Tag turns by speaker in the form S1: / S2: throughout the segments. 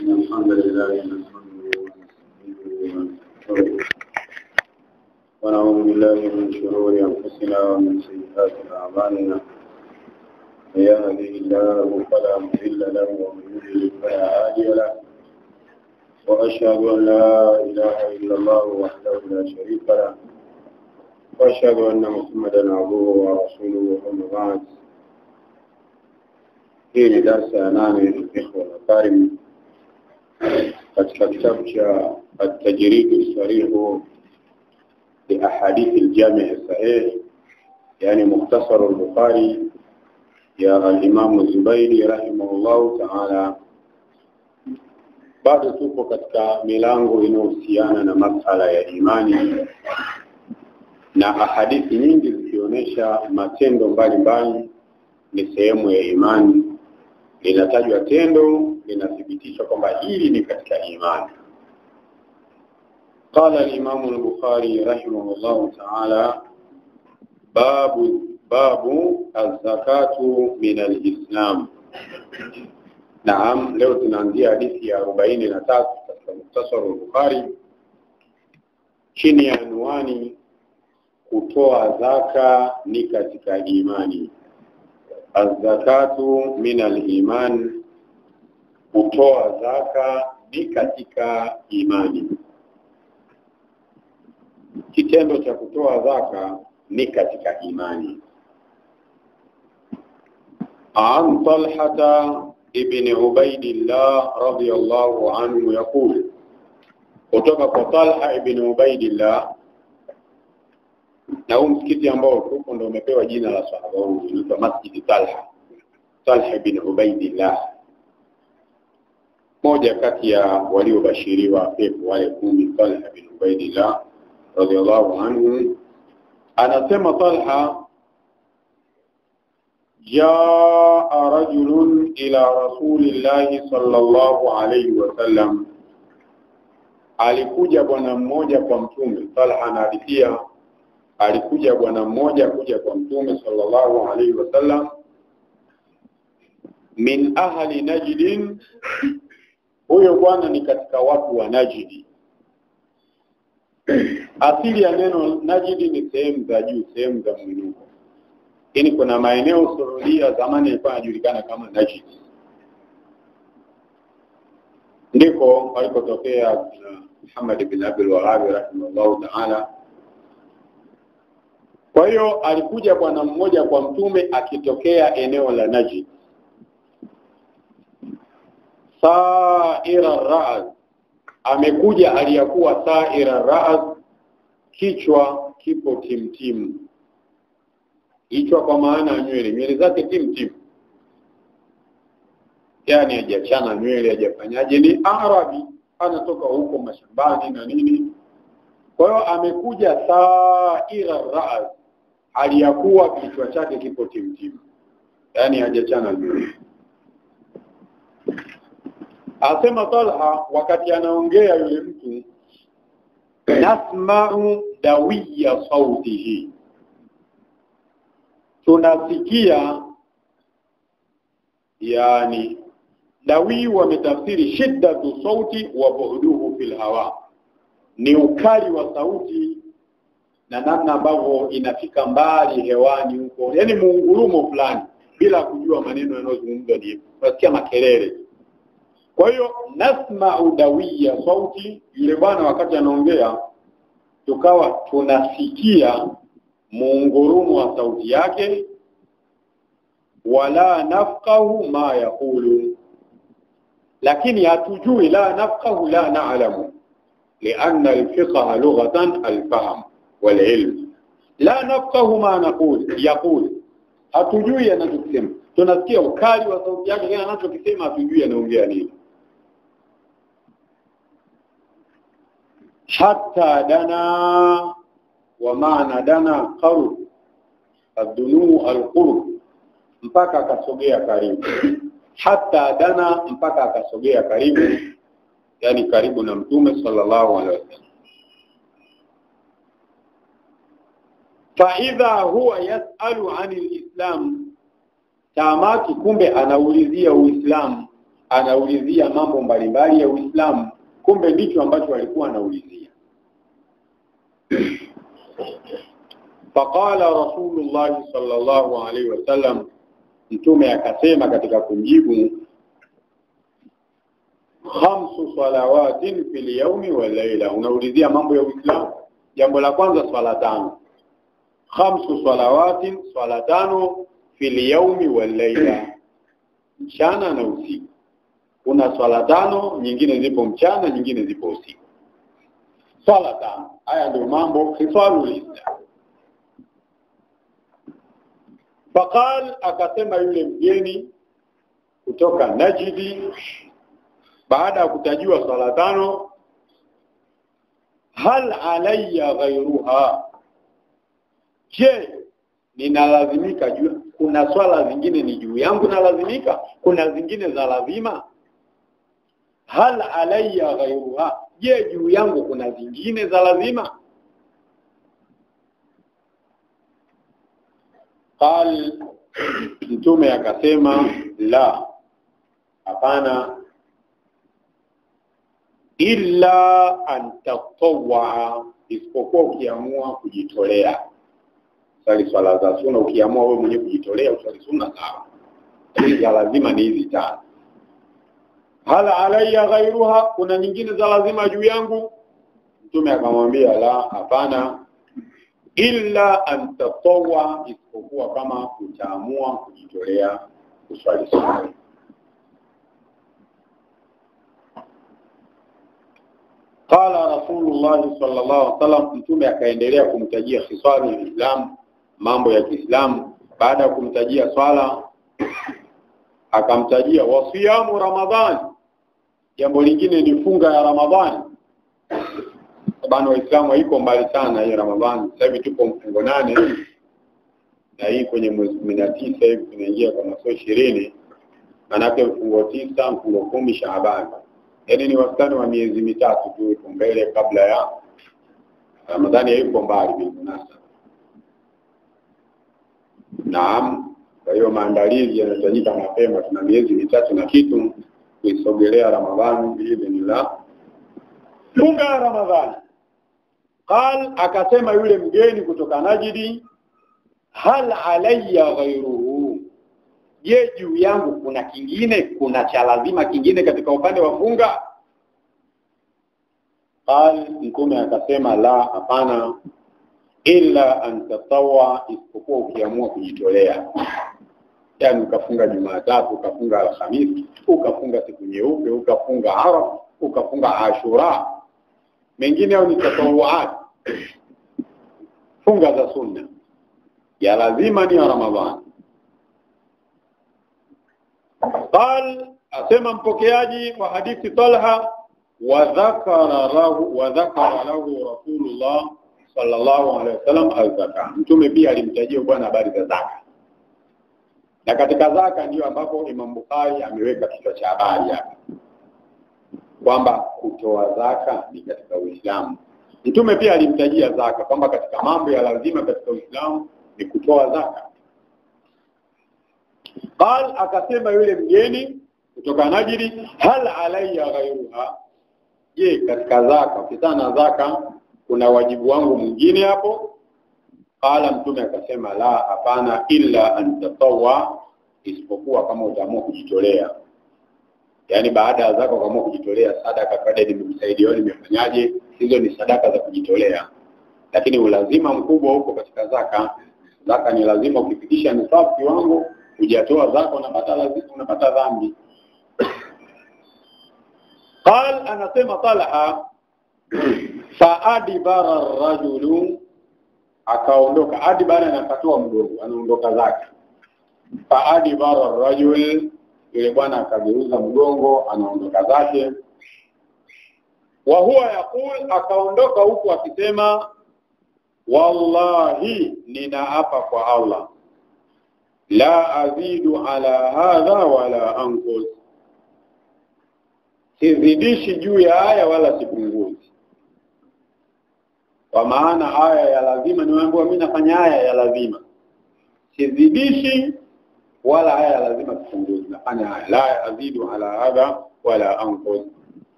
S1: الحمد لله نحمده ونستعينه ونعوذ بالله من شرور أنفسنا ومن سيئات أعمالنا من يهده الله فلا مضل له ومن يضلل فلا هادي له وأشهد أن لا إله إلا الله وحده لا شريك له وأشهد أن محمدا عبده ورسوله أما بعد. Hii ni darasa ya 8 ikhwa karim katika kitabu cha at-tajrid as-sarih li ahadith al-jami' as-sahih, yani mukhtasar al-Bukhari ya al-Imam az-Zubaydi rahimahullah ta'ala. Bado tupo katika milango inayohusiana na masala ya imani na ahadithi nyingi zikionyesha matendo mbalimbali ni sehemu ya imani. Linatajwa tendo linathibitishwa kwamba hili ni katika imani. Qala al-Imam al-Bukhari rahimahullah ta'ala babu az-zakatu min al-Islam. Naam, leo tunaanzia hadithi ya 43 katika mukhtasar al-Bukhari chini ya anwani kutoa zaka ni katika imani. Az-zakatu min al-iman, kutoa zaka ni katika imani. Kitendo cha kutoa zaka ni katika imani. An Talha ibn Ubaydillah radiyallahu anhu yaqul, kutoka kwa Talha ibn Ubaydillah, na msikiti ambao huko ndio umepewa jina la sahaba huyu, unaitwa Masjid Talha ibn Ubaydillah, moja kati ya waliobashiriwa pepo wale 10. Talha ibn Ubaydillah radiyallahu anhu anasema, Talha, jaa rajulun ila rasulillahi sallallahu alayhi wasallam, alikuja bwana mmoja kwa mtume. Talha anahadithia alikuja bwana mmoja kuja kwa mtume sallallahu alayhi wasallam, min ahli Najd. Huyo bwana ni katika watu wa Najd. Asili ya neno Najd ni sehemu za juu, sehemu za mwinuko. Yaani kuna maeneo Saudia zamani yalikuwa yanajulikana kama Najd, ndiko alikotokea Muhammad ibn Abdul Wahhab rahimahullah ta'ala. Kwa hiyo alikuja bwana mmoja kwa mtume akitokea eneo la Najd. Sa'ira ar-ra's, amekuja aliyakuwa sa'ira ar-ra's, kichwa kipo timtimu. Kichwa kwa maana nywele zake timtimu, yani hajachana nywele, hajafanyaje, ni Arabi, anatoka huko mashambani na nini. Kwa hiyo amekuja sa'ira ar-ra's, aliyakuwa kichwa chake kipo timtimu, yani hajachana nywele. Asema Talha, wakati anaongea yule mtu, nasma'u dawiya sautihi, tunasikia, yani dawi wametafsiri shiddatu sauti wa bu'duhu fil hawa, ni ukali wa sauti na namna ambavyo inafika mbali hewani huko, yani muungurumo fulani bila kujua maneno yanayozungumzwa, ni unasikia makelele. Kwa hiyo nasma'u dawiya sauti, yule bwana wakati anaongea tukawa tunasikia muungurumo wa sauti yake, wala nafqahu ma yaqulu, lakini hatujui, la nafqahu la na'lamu, lianna al-fiqha lughatan al-fahm wal-ilm. La nafqahu ma yaqul, hatujui anachokisema, tunasikia ukali wa sauti yake, kile anachokisema hatujui anaongea nini. Hatta dana, wa maana dana qarb, ad-dunu al-qurb, mpaka akasogea karibu. Hatta dana, mpaka akasogea karibu, yani karibu na mtume sallallahu alaihi wasallam. Fa idha huwa yas'alu 'anil islam, tamati kumbe anaulizia Uislamu. anaulizia mambo mbalimbali ya Uislamu, kumbe ndicho ambacho alikuwa anaulizia. Faqala Rasulullah sallallahu alaihi wasallam, mtume akasema katika kumjibu, 5 salawatin fil yawmi wal layla. Unaulizia mambo ya Uislamu, jambo la kwanza swala 5. 5 salawatin, swala 5 fil yawmi wal layla, mchana na usiku. Kuna swala 5, nyingine zipo mchana, nyingine zipo usiku. Swala 5, haya ndio mambo khisalul Islam. Faqal, akasema yule mgeni kutoka Najdi baada ya kutajua swala 5, hal alayya ghayruha, je, ninalazimika juu? Kuna swala zingine ni juu yangu na lazimika, kuna zingine za lazima. Hal alayya ghayruha, je, juu yangu kuna zingine za lazima? Qal, mtume akasema, la, hapana, illa an tatawwa, isipokuwa ukiamua kujitolea. Sali swala za sunna ukiamua wewe mwenyewe kujitolea usali sunna sawa. Ya lazima ni hizi 5. Hal alayya ghayruha, kuna nyingine za lazima juu yangu? Mtume akamwambia, la, hapana, illa an tatawwa, isipokuwa kama utaamua kujitolea kuswali sunna. Qala Rasulullah sallallahu alaihi wasallam, mtume akaendelea kumtajia khisali al-Islam, mambo ya Kiislamu. Baada ya kumtajia swala, akamtajia wasiyamu Ramadhani, jambo lingine ni funga ya Ramadhani. Sababu Waislamu haiko mbali sana hiyo Ramadhani. Sasa hivi tupo mfungo 8 na hii kwenye mwezi 19 hivi tunaingia kwa masaa 20, manake mfungo 9, mfungo 10 Shaaban. Yaani ni wastani wa miezi 3 tu iko mbele kabla ya Ramadhani, haiko mbali bila. Naam, kwa hiyo maandalizi yanafanyika mapema, tuna miezi 3 na kitu kuisogelea Ramadhani biidhnillah. Funga ya Ramadhani. Qal, akasema yule mgeni kutoka Najdi, hal alayya ghayruhu, je, juu yangu kuna kingine, kuna cha lazima kingine katika upande wa funga? Qal, mtume akasema, la, hapana, illa an tatawwa, isipokuwa ukiamua kujitolea. Yani ukafunga Jumatatu, ukafunga Alhamisi, ukafunga siku nyeupe, ukafunga Arafa, ukafunga Ashura, mengine au ni tatawuat, funga za sunna. Ya lazima ni Ramadhani. Qal, asema mpokeaji wa hadithi Talha, wa dhakara lahu Rasulullah sallallahu alaihi wasallam al-zaka. Mtume pia alimtajia bwana habari za zaka. Na katika zaka ndio ambapo Imam Bukhari ameweka kichwa cha habari hapa, kwamba kutoa zaka ni katika Uislamu. Mtume pia alimtajia zaka kwamba katika mambo ya lazima katika Uislamu ni kutoa zaka. Qal, akasema yule mgeni kutoka Najdi, hal alayya ghayruha, je, katika zaka, ukitana zaka kuna wajibu wangu mwingine hapo? Qala, mtume akasema, la, hapana, illa an tatawwa, isipokuwa kama utaamua kujitolea. Yani baada ya zaka ukaamua kujitolea, sadaka baada nimemsaidia wewe, nimefanyaje, hizo ni sadaka za kujitolea. Lakini ulazima mkubwa huko katika zaka. Zaka ni lazima, ukifikisha nisabu kiwango hujatoa zaka unapata dhambi. Qal, anasema Talha, fa adibara ar-rajulu, akaondoka. Adibara anakatoa mgongo, anaondoka zake. Fa adibara ar-rajul, yule bwana akageuza mgongo, anaondoka zake. Wa huwa yaqul, akaondoka huku akisema, wallahi, ninaapa kwa Allah, la azidu ala hadha wala anqus, sizidishi juu ya aya wala sipunguzi. Kwa maana aya ya lazima niwaambia mimi nafanya aya ya lazima, sizidishi wala haya lazima tupunguze. Nafanya haya, la azidu ala hadha wala anqus,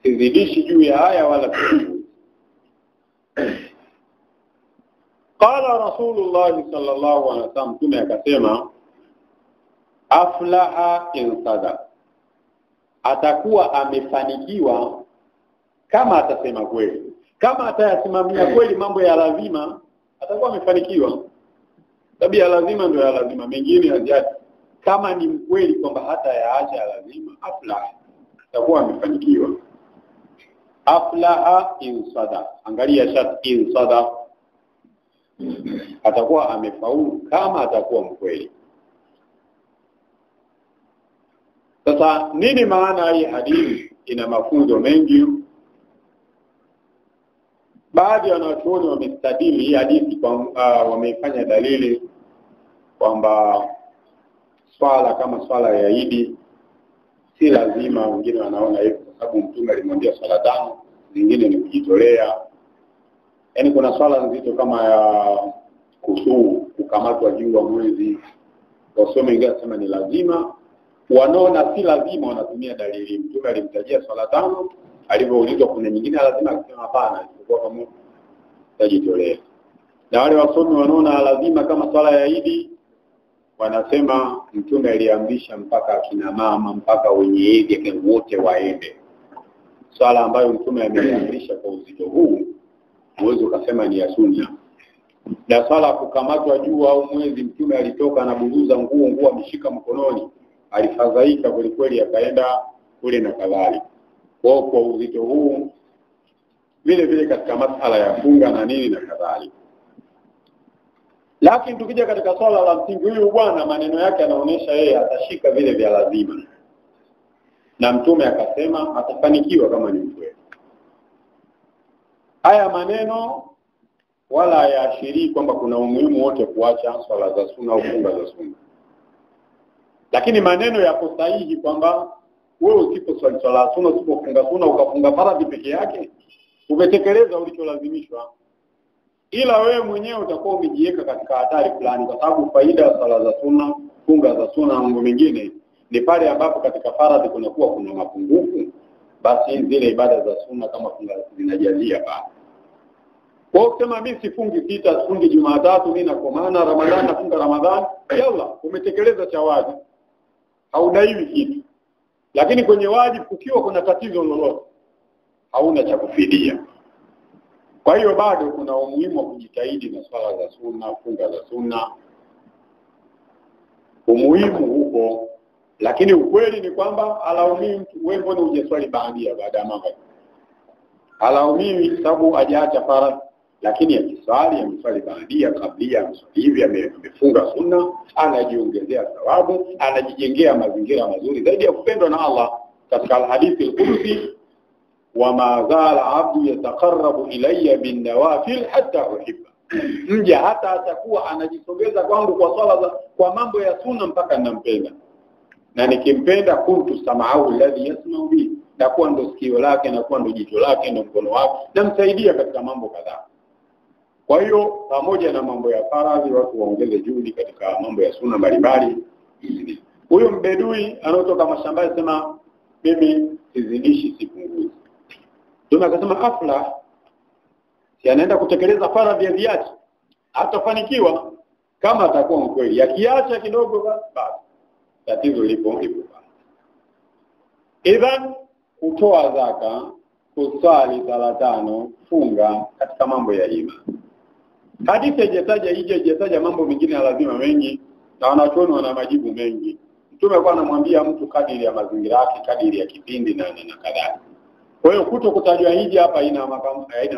S1: sizidishi juu ya haya wala tupunguze. Qala Rasulullah sallallahu alaihi wasallam, Mtume akasema, aflaha in sada, atakuwa amefanikiwa kama atasema kweli. Kama atayasimamia kweli mambo ya lazima, atakuwa amefanikiwa. Tabia lazima ndio ya lazima, mengine haziachi. Kama ni mkweli kwamba hata yaacha ya lazima, aflaha, atakuwa amefanikiwa. Aflaha in sada, angalia shat in sada, atakuwa amefaulu kama atakuwa mkweli. Sasa nini maana hii hadithi? Ina mafunzo mengi. Baadhi ya wanachuoni wamestadili hii hadithi kwa wameifanya dalili kwamba swala kama swala ya Idi si lazima. Wengine wanaona hivyo kwa sababu Mtume alimwambia swala 5, zingine ni kujitolea. Yaani kuna swala nzito kama ya kusuu, kukamatwa jua mwezi, wasome ingawa sema ni lazima. Wanaona si lazima, wanatumia dalili. Mtume alimtajia swala 5, alipoulizwa kuna nyingine lazima akasema hapana, isipokuwa kama tajitolea. Na wale wasomi wanaona lazima kama swala ya Idi, wanasema Mtume aliamrisha mpaka akina mama, mpaka wenye hedhi wote waende. Swala ambayo Mtume ameamrisha kwa uzito huu, uwezo ukasema ni ya sunna. Na swala kukamatwa jua au mwezi, Mtume alitoka na buruza nguo ameshika mkononi, alifadhaika kweli kweli, akaenda kule na kadhalika. Kwa uzito huu, vile vile katika masala ya funga na nini na kadhalika. Lakini tukija katika swala la msingi, huyu bwana maneno yake yanaonyesha yeye atashika vile vya lazima. Na Mtume akasema atafanikiwa kama ni mkweli. Haya maneno wala hayaashirii kwamba kuna umuhimu wote kuacha swala za sunna au funga za sunna. Lakini maneno yako sahihi kwamba wewe usiposwali swala sunna, usipofunga sunna, ukafunga faradhi peke yake, umetekeleza ulicholazimishwa. Ila wewe mwenyewe utakuwa umejiweka katika hatari fulani, kwa sababu faida ya swala za sunna, funga za sunna na mambo mengine ni pale ambapo katika faradhi kunakuwa kuna mapungufu, basi zile ibada za sunna kama funga zinajazia pale. Kwa kusema mimi sifungi sita, sifungi Jumatatu, mimi kwa maana Ramadhani nafunga Ramadhani, yalla umetekeleza cha wajibu, haudaiwi kitu. Lakini kwenye wajibu kukiwa kuna tatizo lolote, hauna cha kufidia. Kwa hiyo bado kuna umuhimu wa kujitahidi na swala za sunna, funga za sunna. Umuhimu huko, lakini ukweli ni kwamba alaumiwi mtu wewe mbona hujaswali baadia baada ya maghrib. Alaumiwi sababu hajaacha faradhi, lakini akiswali ameswali baadia, kablia ameswali hivi, amefunga sunna, anajiongezea thawabu, anajijengea mazingira mazuri zaidi ya kupendwa na Allah. Katika hadithi al-Qudsi, wama zala abdu yataqarrabu ilayya bin nawafil hatta uhibba, mja hata atakuwa anajisogeza kwangu kwa swala kwa mambo ya sunna mpaka ninampenda. Na nikimpenda kuntu sam'ahu alladhi yasma'u bi, na kuwa ndo sikio lake, na kuwa ndo jicho lake, ndo mkono wake, na msaidia katika mambo kadhaa. Kwa hiyo pamoja na mambo ya faradhi, watu waongeze juhudi katika mambo ya sunna mbalimbali. Huyo mbedui anaotoka mashambani sema mimi sizidishi sipunguzi. Mtume akasema afla, si anaenda kutekeleza faradhi ya ziachi, atafanikiwa kama atakuwa mkweli. Akiacha kidogo basi tatizo lipo. Idhan kutoa zaka, kusali sala 5, funga katika mambo ya imani. Hadithi haijataja mambo mengine ya lazima mengi, na wanachuoni wana majibu mengi. Mtume alikuwa anamwambia mtu kadiri ya mazingira yake, kadiri ya kipindi na kadhalika. Kwa hiyo kutokutajwa hiji hapa haina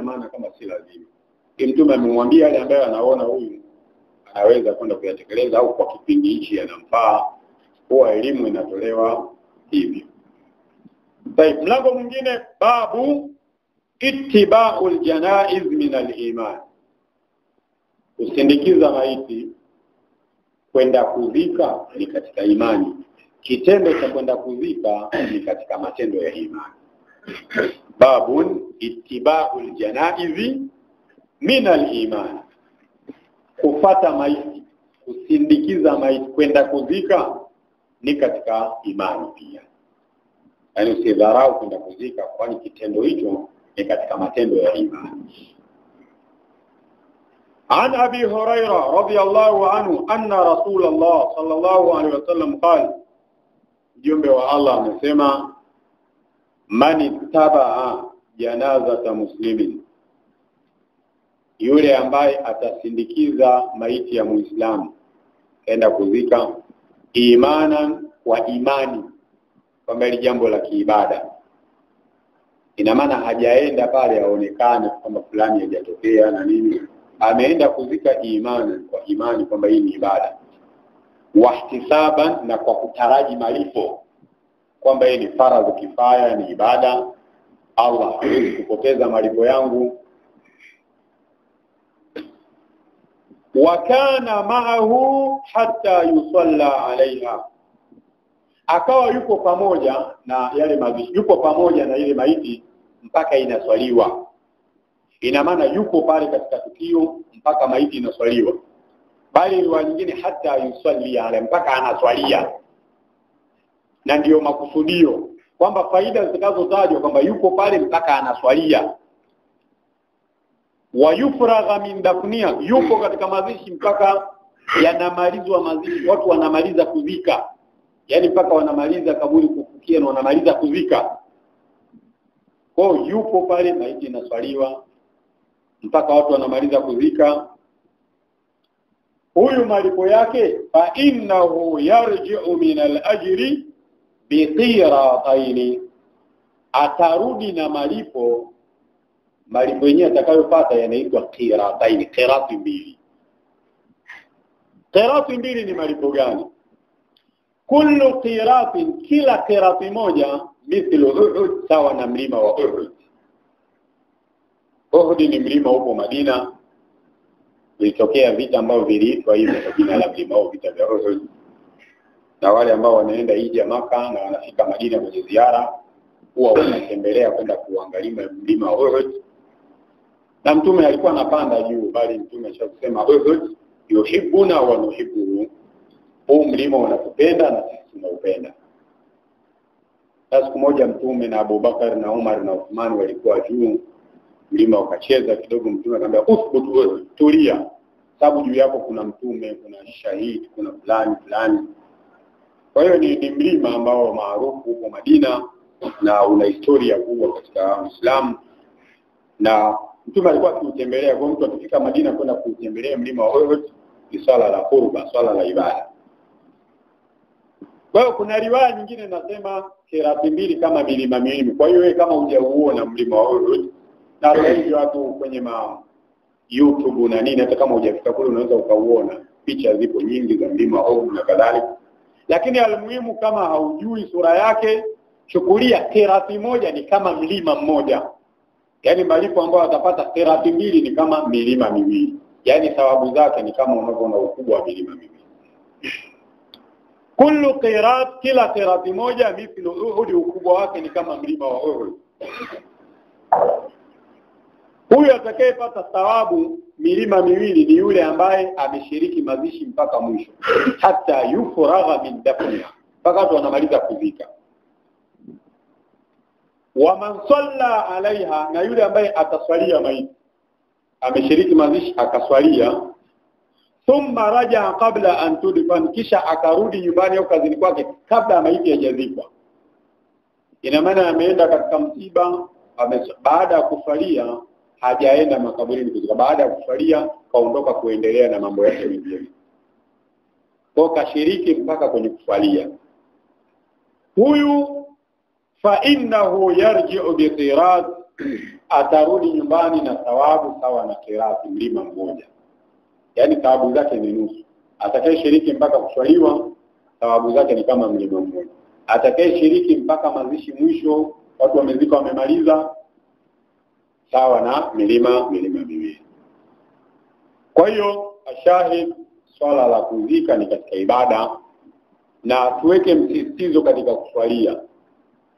S1: maana kama si lazima. Mtume amemwambia yale ambayo anaona huyu anaweza kwenda kuyatekeleza au kwa kipindi hichi yanamfaa. Kwa elimu inatolewa hivyo. Sasa mlango mwingine, babu ittiba'ul janaiz min al-iman. Kusindikiza maiti kwenda kuzika ni katika imani. Kitendo cha kwenda kuzika ni katika matendo ya imani. Babun ittiba'ul janaiz min al-iman. Kufuata maiti, kusindikiza maiti kwenda kuzika ni katika imani pia. Yaani usidharau kwenda kuzika, kwani kitendo hicho ni katika matendo ya imani. An Abi Hurairah radhiyallahu anhu anna Rasulullah sallallahu alaihi wasallam qala, mjumbe wa Allah amesema, man ittabaa janazata muslimin, yule ambaye atasindikiza maiti ya Muislamu kaenda kuzika, imanan wa imani, kwamba ni jambo la kiibada. Ina maana hajaenda pale aonekane kwamba fulani hajatokea na nini, ameenda kuzika imanan, kwa imani kwamba hii ni ibada, wahtisaban, na kwa kutaraji malipo kwamba hii ni faradhi kifaya, ni ibada, Allah hawezi kupoteza malipo yangu. Wa kana ma'ahu hatta yusalla alaiha, akawa yuko pamoja na yale mazishi, yuko pamoja na ile maiti mpaka inaswaliwa. Ina maana yuko pale katika tukio mpaka maiti inaswaliwa, bali riwaya nyingine hata yusalli ala, mpaka anaswalia. Na ndio makusudio kwamba faida zitakazotajwa kwamba yuko pale mpaka anaswalia. Wa yufragha min dafniha, yuko katika mazishi mpaka yanamalizwa mazishi, watu wanamaliza kuzika, yani mpaka wanamaliza kaburi kufukia na wanamaliza kuzika. Kwa yupo pale, maiti inaswaliwa mpaka watu wanamaliza kuzika. Huyu malipo yake, fa innahu yarji'u min al-ajri bi qiratayn, atarudi na malipo yenyewe atakayopata yanaitwa qiratayn, qirati mbili. Qirati mbili ni malipo gani? Kullu qiratin, kila qirati moja, mithlu Uhud, sawa na mlima wa Uhud. Uhud ni mlima upo Madina, vilitokea vita ambavyo viliitwa hivyo kwa jina la mlima huo, vita vya Uhud. Na wale ambao wanaenda hija Maka na wanafika Madina kwenye ziara, huwa wanatembelea kwenda kuangalia mlima wa Uhud. Na mtume alikuwa anapanda juu, bali mtume alisema Uhud yuhibbuna wa nuhibbuhu, huu mlima unatupenda na sisi tunaupenda. Siku moja mtume na Abu Bakar na Umar na Uthman walikuwa juu, mlima ukacheza kidogo, mtume akamwambia uthbutu, tulia, sababu juu yako kuna mtume, kuna shahidi, kuna fulani fulani. Kwa hiyo ni mlima ambao maarufu huko Madina na una historia kubwa katika Uislamu, na mtume alikuwa akitembelea. Kwa mtu akifika Madina kwenda kutembelea mlima wa Uhud ni swala la qurba, swala la ibada. Kwa hiyo kuna riwaya nyingine nasema qirati mbili kama milima miwili. Kwa hiyo wewe kama hujauona mlima wa Uhud, na wengi watu kwenye YouTube na nini, hata kama hujafika kule unaweza ukauona, picha zipo nyingi za mlima wa Uhud na kadhalika. Lakini almuhimu, kama haujui sura yake, chukulia qirati moja ni kama mlima mmoja. Yaani malipo ambayo atapata qirati mbili ni kama milima miwili. Yaani thawabu zake ni kama unavyoona ukubwa wa milima miwili. Kullu qirat, kila qirati moja, mithlu Uhud, ukubwa wake ni kama mlima wa Uhud. Huyu atakayepata thawabu milima miwili ni yule ambaye ameshiriki mazishi mpaka mwisho, hata yufragha min dafniha, mpaka watu wanamaliza kuzika. Wa man salla alaiha, na yule ambaye ataswalia maiti, ameshiriki mazishi akaswalia, thumma raja qabla an tudfan, kisha akarudi nyumbani au kazini kwake kabla maiti hajazikwa. Ina maana ameenda katika msiba, baada ya kuswalia hajaenda makaburini kuzika, baada ya kuswalia kaondoka kuendelea na mambo yake mengine. Kwa kashiriki mpaka kwenye kuswalia. Huyu fa innahu yarji'u bi qirat, atarudi nyumbani na thawabu sawa na qirati, mlima mmoja. Yaani thawabu zake ni nusu. Atakayeshiriki mpaka kuswaliwa, thawabu zake ni kama mlima mmoja. Atakayeshiriki mpaka mazishi mwisho, watu wamezika wamemaliza, sawa na milima miwili. Kwa hiyo ashahid, swala la kuzika ni katika ibada, na tuweke msisitizo katika kuswalia.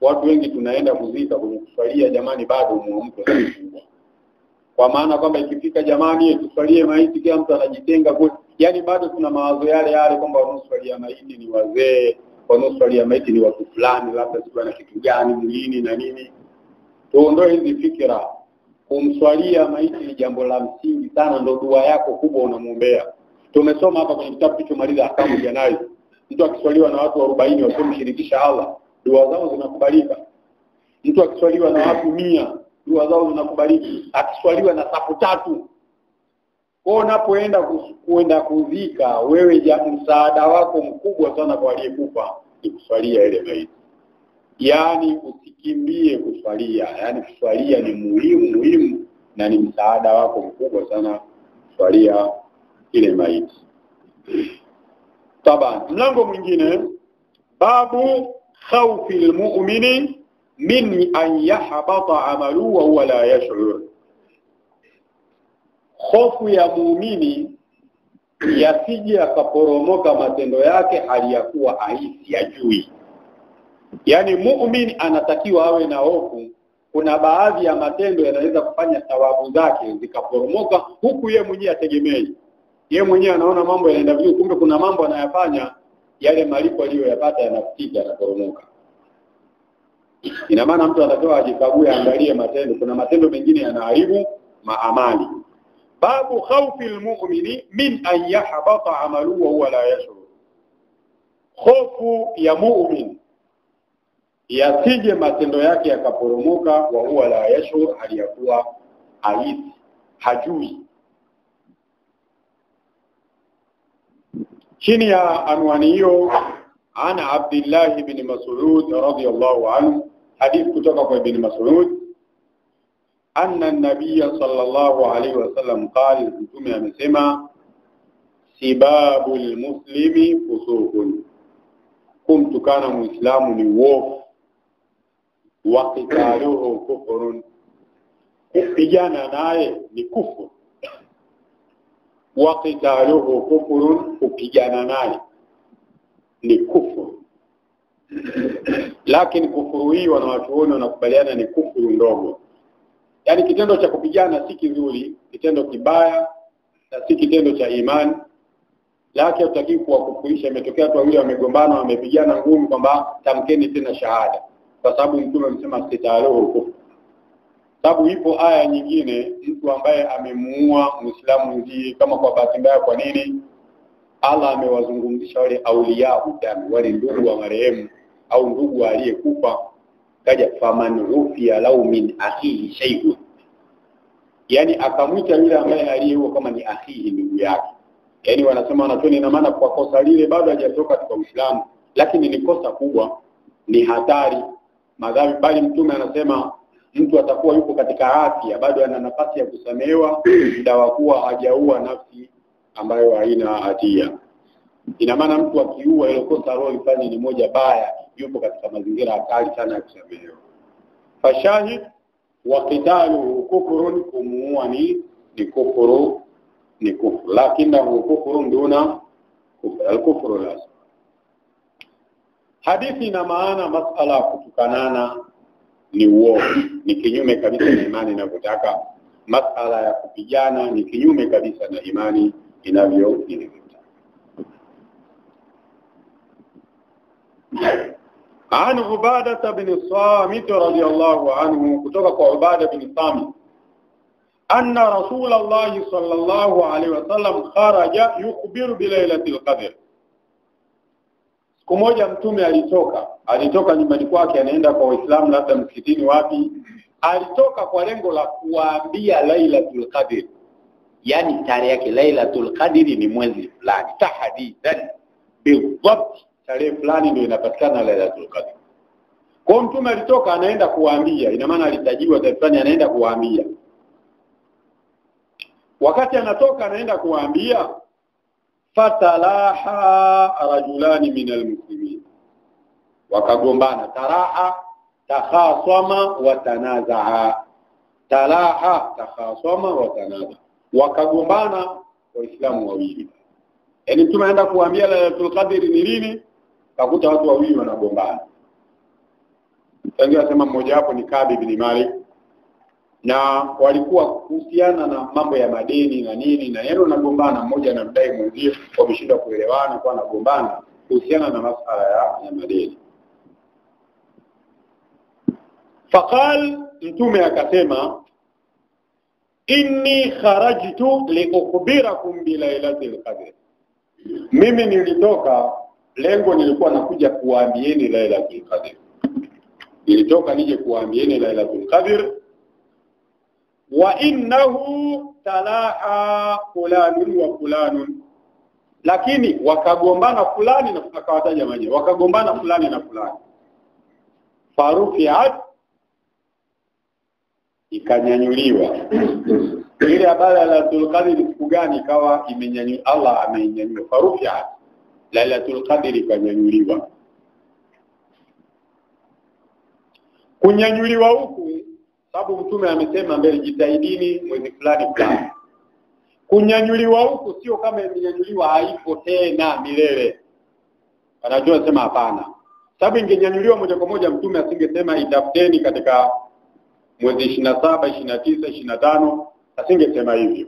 S1: Watu wengi tunaenda kuzika kwenye kuswalia, jamani, bado muamko mkubwa. Kwa maana kwamba ikifika jamani tuswalie maiti, kila mtu anajitenga kwa, yani bado tuna mawazo yale kwamba wanaoswalia maiti ni wazee, wanaoswalia maiti ni watu fulani, labda sio na kitu gani mwilini na nini. Tuondoe hizi fikra. Kumswalia maiti ni jambo la msingi sana, ndio dua yako kubwa unamuombea. Tumesoma hapa kwenye kitabu kilichomaliza ahkamu janaza, mtu akiswaliwa na watu 40 wasomshirikisha Allah, dua zao zinakubalika. Mtu akiswaliwa na watu 100, dua zao zinakubalika. Akiswaliwa na safu 3, kwa unapoenda kuzika, wewe msaada wako mkubwa sana kwa aliyekufa ni kuswalia ile maiti. Yaani usikimbie kuswalia, yaani kuswalia ni muhimu na ni msaada wako mkubwa sana kuswalia ile maiti. Taban, mlango mwingine, babu khawfi almu'mini min an yahbata amalu wa huwa la yash'ur. Hofu ya muumini yasije akaporomoka matendo yake hali ya kuwa ahisi ajui. Yaani muumini anatakiwa awe na hofu. Kuna baadhi ya matendo yanaweza kufanya thawabu zake zikaporomoka huku yeye mwenyewe ategemei. Yeye mwenyewe anaona mambo yanaenda vizuri, kumbe kuna mambo anayafanya, yale malipo aliyoyapata yanafutika, yanaporomoka. Ina maana mtu anatakiwa ajikague, angalie matendo. Kuna matendo mengine yanaharibu maamali. Babu khawfi almu'mini min an yahbata amalu wa huwa la yash'ur. Hofu ya mu'min yasije matendo yake yakaporomoka, wa huwa la yash'ur, aliyakuwa ahisi hajui. Chini ya anwani hiyo, ana Abdullah ibn Mas'ud radhiyallahu anhu, hadith kutoka kwa Ibn Mas'ud, anna an-nabiy sallallahu alayhi wasallam qala, mtume amesema, sibabul muslimi fusuqun, kumtukana muislamu ni uovu, wa qitaluhu kufrun, kupigana naye ni kufuru. Wa qitaluhu kufrun, kupigana naye ni kufuru. Lakini kufuru hii wanawachuoni wanakubaliana ni kufuru ndogo. Yaani kitendo cha kupigana si kizuri, kitendo kibaya na si kitendo cha imani. Lakini utaki kuwakufurisha, imetokea watu wawili wamegombana, wamepigana ngumi, kwamba tamkeni tena shahada, kwa sababu mtume amesema qitaluhu kufur. Sababu ipo aya nyingine, mtu ambaye amemuua Muislamu ndiye, kama kwa bahati mbaya, kwa nini Allah amewazungumzisha wale auliya damu, wale ndugu wa marehemu au ndugu aliyekufa, kaja faman rufiya lau min akhihi shay'un, yani akamwita yule ambaye aliyeua kama ni akhihi, ndugu yake. Yani wanasema wanatoni, ina maana kwa kosa lile bado hajatoka katika Uislamu, lakini ni kosa kubwa, ni hatari, madhambi. Bali mtume anasema mtu atakuwa yuko katika afya, bado ana nafasi ya kusamehewa muda wa kuwa hajaua nafsi ambayo haina hatia. Ina maana mtu akiua ile kosa alilofanya ni moja baya, yupo katika mazingira hatari sana ya kusamehewa. Fashahid wa qitalu kufrun, kumuua ni kufuru, ni kufuru, lakini kufuru duna al-kufru la. Hadithi ina maana masala kutukanana ni uovu, ni kinyume kabisa na imani inavyotaka. Masala ya kupigana ni kinyume kabisa na imani inavyotaka. An Ubadah bin Samit radiyallahu anhu, kutoka kwa Ubadah bin Samit, anna Rasulullah sallallahu alaihi wasallam kharaja yukhbiru bi lailatul qadr. Siku moja mtume alitoka nyumbani kwake, anaenda kwa Waislamu, labda msikitini wapi. Alitoka kwa lengo la kuambia Lailatul Qadr, yani tarehe yake. Lailatul Qadr ni mwezi fulani, tahdidan bidabt tarehe fulani ndio inapatikana Lailatul Qadr. Kwa mtume alitoka anaenda kuambia, ina maana alitajiwa tarehe fulani, anaenda kuambia. Wakati anatoka anaenda kuambia, fatalaha rajulani min almuslimin, wakagombana. Taraha takhasama wa tanazaa, talaha takhasama wa tanazaa, wakagombana Waislamu wawili. Yaani mtume anaenda kuambia Lailatul Qadr ni lini, kakuta watu wawili wanagombana. Tangia sema mmoja wapo ni Ka'b ibn Malik, na walikuwa kuhusiana na mambo ya madeni na nini, na yeye anagombana, mmoja anamdai mwenzie, wameshinda kuelewana kwa anagombana. kuhusiana na masala ya madeni. Faqal, mtume akasema, inni kharajtu liukhbirakum bi lailatul qadr. Mimi nilitoka, lengo nilikuwa nakuja kuwaambieni lailatul qadr. Nilitoka nije kuwaambieni lailatul qadr. Wa innahu talaha fulanun wa fulanun, lakini wakagombana fulani na akawataja majina, wakagombana fulani na fulani. Farufiat, ikanyanyuliwa ile habari ya Lailatul Qadr siku gani ikawa imenyanyuliwa, Allah ameinyanyua. Farufiat, Lailatul Qadr ikanyanyuliwa. Kunyanyuliwa huku sababu mtume amesema mbele, jitahidini mwezi fulani fulani. Kunyanyuliwa huku sio kama imenyanyuliwa haipo tena milele. Anajua sema hapana. Sababu ingenyanyuliwa moja kwa moja mtume asingesema itafuteni katika mwezi 27, 29, 25, asingesema hivyo.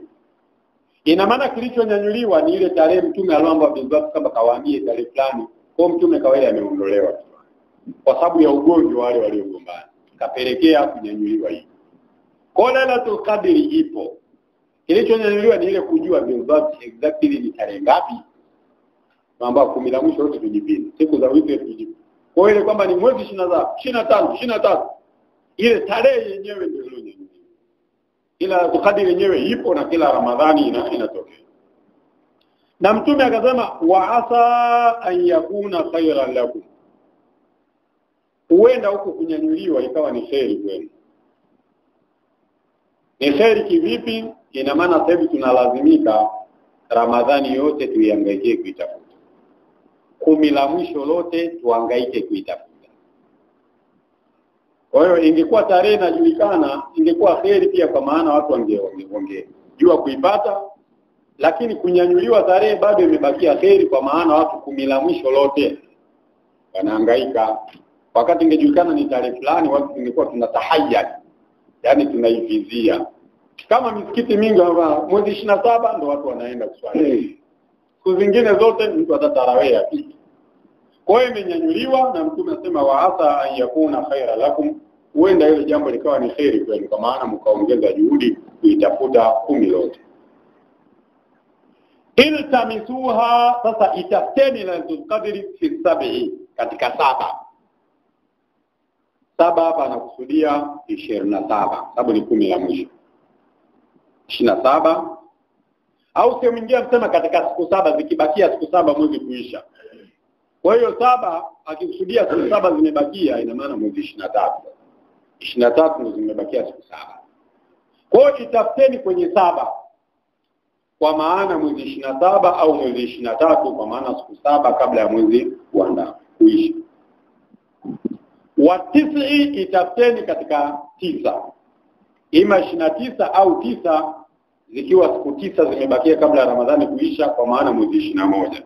S1: Ina maana kilichonyanyuliwa ni ile tarehe mtume aliomba Abdullah kama kawaambie tarehe fulani. Kwa mtume kawaida ameondolewa kwa sababu ya ugonjwa wale waliogombana. Kapelekea kunyanyuliwa hivi. Kwa Lailatul Qadr ipo. Kilichonyanyuliwa ni ile kujua Abdullah exactly ni tarehe ngapi. Mambo 10 la mwisho wote tujipinde. Siku za wiki tujipinde. Kwa ile kwamba ni mwezi 23, ile tarehe yenyewe ndio iliyonyanyuliwa. Ila Qadr yenyewe ipo na kila Ramadhani inatokea. Na mtume akasema wa asa an yakuna khayran lakum. Huenda huko kunyanyuliwa ikawa ni kheri kwenu. Ni kheri kivipi? Ina maana sasa hivi tunalazimika Ramadhani yote tuihangaike kuitafuta. 10 la mwisho lote tuhangaike kuitafuta. Kwa hiyo ingekuwa tarehe inajulikana, ingekuwa kheri pia, kwa maana watu wangejua kuipata. Lakini kunyanyuliwa tarehe bado imebakia kheri, kwa maana watu 10 la mwisho lote wanahangaika. Wakati ingejulikana ni tarehe fulani, watu tungekuwa tunatahayyad, yani tunaivizia. Kama misikiti mingi mwezi 27 ndio watu wanaenda kuswali. Siku zingine zote mtu atatarawea pia. Kwa hiyo imenyanyuliwa na mtume anasema wa asa an yakuna khaira lakum, huenda ile jambo likawa ni khairi kwenu, kwa maana mkaongeza juhudi kuitafuta 10 lote. Iltamisuha, sasa itafuteni Lailatul Qadr fi 7, katika 7. 7 hapa anakusudia 27, sababu ni 10 la mwisho. 27 au sio, mwingine anasema katika siku 7, zikibakia siku 7 mwezi kuisha. Kwa hiyo 7 akikusudia siku 7 zimebakia, ina maana mwezi 23. 23 ndio zimebakia siku 7. Kwa hiyo itafuteni kwenye 7, kwa maana mwezi 27 au mwezi 23, kwa maana siku 7 kabla ya mwezi kuisha. Wa 9 itafuteni katika 9. Ima 29 au 9, zikiwa siku 9 zimebakia kabla ya Ramadhani kuisha, kwa maana mwezi 21.